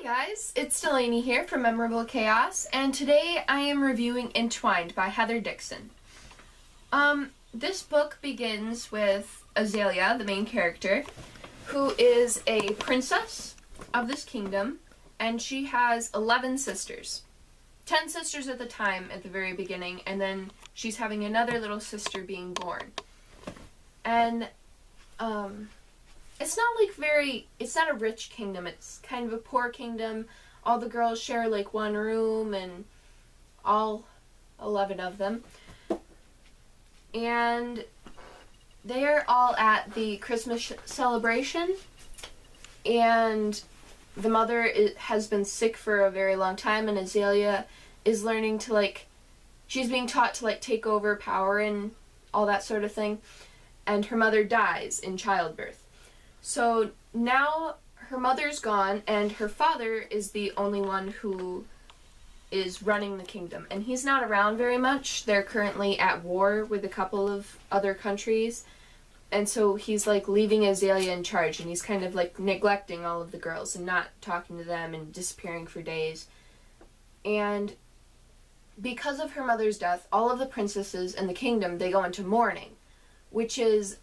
Hi guys, it's Delaney here from Memorable Chaos, and today I am reviewing Entwined by Heather Dixon. This book begins with Azalea, the main character, who is a princess of this kingdom, and she has 11 sisters. 10 sisters at the time at the very beginning, and then she's having another little sister being born. And, it's not a rich kingdom, it's kind of a poor kingdom. All the girls share like one room, and all 11 of them. And they're all at the Christmas celebration, and the mother has been sick for a very long time, and Azalea is learning to she's being taught to take over power and all that sort of thing, and her mother dies in childbirth. So now her mother's gone, and her father is the only one who is running the kingdom, and he's not around very much. They're currently at war with a couple of other countries, and so he's leaving Azalea in charge, and he's kind of neglecting all of the girls and not talking to them and disappearing for days. And because of her mother's death, all of the princesses in the kingdom, they go into mourning, which is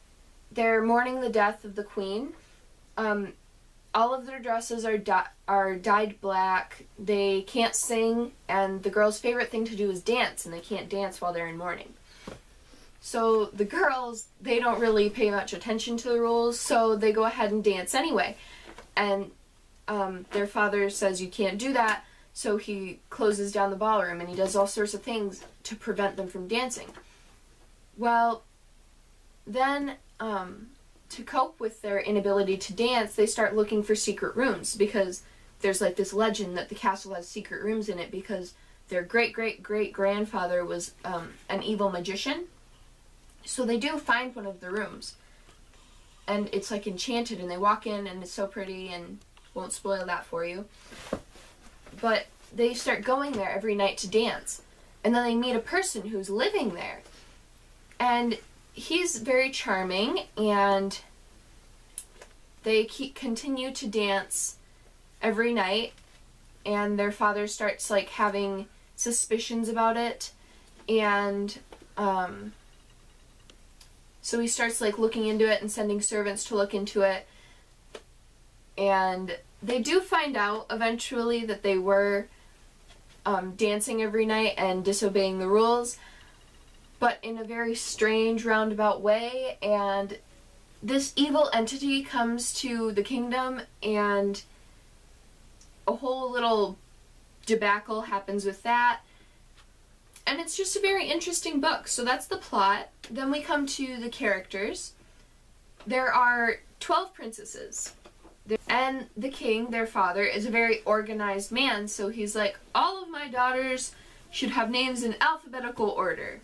they're mourning the death of the queen. All of their dresses are dyed black. They can't sing, and the girls' favorite thing to do is dance, and they can't dance while they're in mourning. So the girls, they don't really pay much attention to the rules, so they go ahead and dance anyway. And their father says you can't do that, so he closes down the ballroom, and he does all sorts of things to prevent them from dancing. Well, then, to cope with their inability to dance, they start looking for secret rooms, because there's this legend that the castle has secret rooms in it because their great-great-great-grandfather was an evil magician. So they do find one of the rooms, and it's enchanted, and they walk in, and it's so pretty, and won't spoil that for you. But they start going there every night to dance, and then they meet a person who's living there, and he's very charming, and they continue to dance every night, and their father starts having suspicions about it, and so he starts looking into it and sending servants to look into it, and they do find out eventually that they were dancing every night and disobeying the rules, but in a very strange roundabout way. And this evil entity comes to the kingdom, and a whole little debacle happens with that, and it's just a very interesting book. So that's the plot. Then we come to the characters. There are 12 princesses, and the king, their father, is a very organized man, so he's all of my daughters should have names in alphabetical order.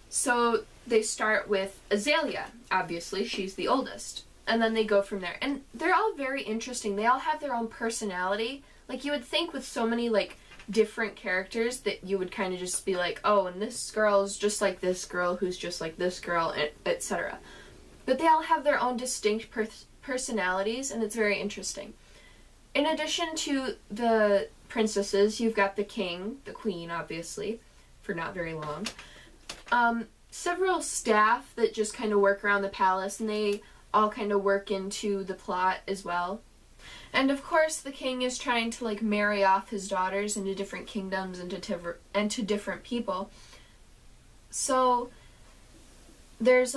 So they start with Azalea, obviously, she's the oldest, and then they go from there. And they're all very interesting. They all have their own personality. You would think with so many, different characters that you would kind of just be oh, and this girl is just like this girl, who's just like this girl, etc. But they all have their own distinct personalities, and it's very interesting. In addition to the princesses, you've got the king, the queen, obviously, for not very long. Several staff that just kind of work around the palace, and they all kind of work into the plot as well. And of course the king is trying to marry off his daughters into different kingdoms and to different people. So there's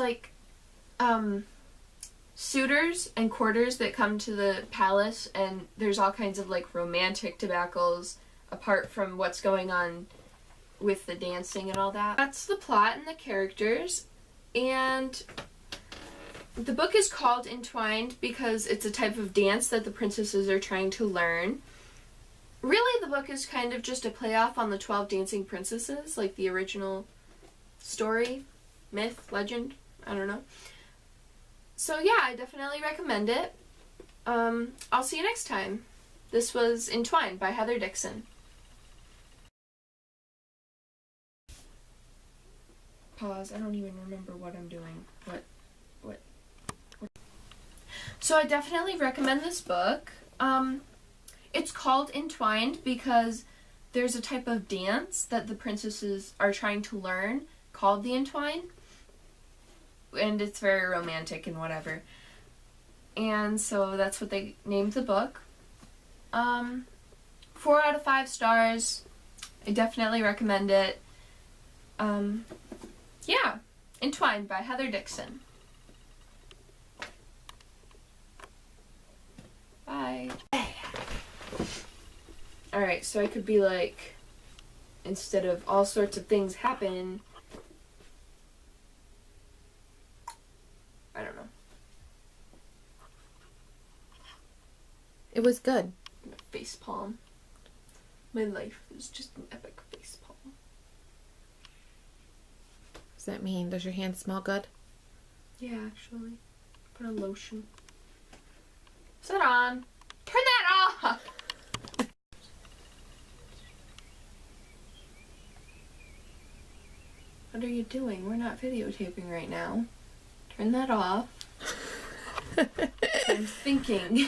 suitors and courtiers that come to the palace, and there's all kinds of romantic debacles apart from what's going on with the dancing and all that. That's the plot and the characters, and the book is called Entwined because it's a type of dance that the princesses are trying to learn. Really, the book is kind of just a playoff on the 12 Dancing Princesses, the original story, myth, legend, I don't know. So yeah, I definitely recommend it. I'll see you next time. This was Entwined by Heather Dixon. Pause, I don't even remember what I'm doing. What? So I definitely recommend this book. It's called Entwined because there's a type of dance that the princesses are trying to learn called the Entwine. And it's very romantic and whatever. And so that's what they named the book. 4 out of 5 stars. I definitely recommend it. Yeah. Entwined by Heather Dixon. Bye. Alright, so I could be like, instead of all sorts of things happen, I don't know. It was good. Facepalm. My life is just an epic facepalm. Does that mean, does your hand smell good? Yeah, actually. Put a lotion. Is that on? Turn that off! What are you doing? We're not videotaping right now. Turn that off. I'm thinking.